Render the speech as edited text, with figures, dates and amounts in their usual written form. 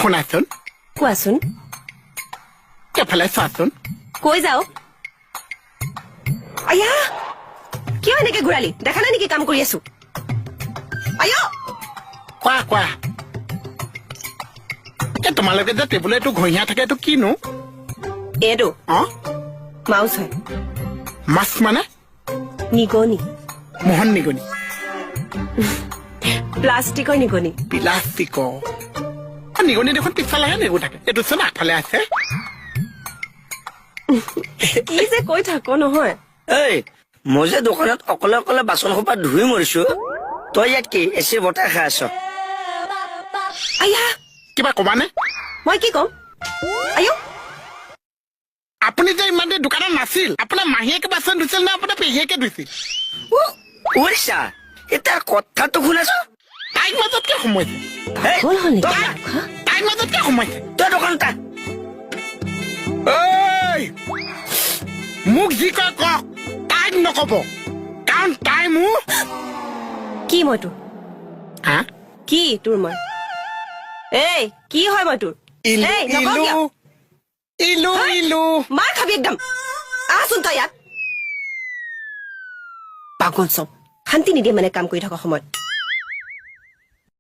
শুনাচোন কোৱাচোন এফালে চোৱাচোন কৈ যাও আয়া কিয় এনেকে ঘূৰালি দেখা নাই নেকি কাম কৰি আছো আয়া কোৱা কোৱা তোমালোকে যে টেবুলত এইটো ঘঁহিয়া থাকে এইটো কিনো এইটো অ মাউচ হয় মাছ মানে নিগনি মোহন নিগনি প্লাষ্টিকৰ নিগনি প্লাষ্টিকৰ নিগনি দেখোন পিছফালেহে নিগু থাকে এইটো চোন আগফালে আছে কি যে কৈ থাকো নহয় এই মই যে দোকানত অকলে অকলে বাচন সোপা ধুই মৰিছো তই ইয়াত কি এচিৰ বতাহ খাই আছ আয়া কিবা কবানে মই কি কম আয়ো আপুনি যে ইমান দেৰি দোকানত নাছিল আপোনাৰ মাহীয়েকে বাচন ধুইছিল নে আপোনাৰ পেহীয়েকে ধুইছিল উৰিষ্যা এতিয়া কথাটো শুনাছ তাইৰ মাজত কিয় সোমাইছে হ'ল হ'ল নেকি তাইৰ মাজত কিয় সোমাইছে তই দোকানত ঐ মোক যি কয় কওক তাইক নকব কাৰণ তাই মোৰ কি মই তোৰ হা কি তোৰ মই এই কি হয় মই তোৰ ইলু এই নকওঁ কিয়? ইলু ইলু ইলু মাৰ খাবি একদম আহচোন তই ইয়াত পাগল চব শান্তি নিদিয়ে মানে কাম কৰি থকা সময়ত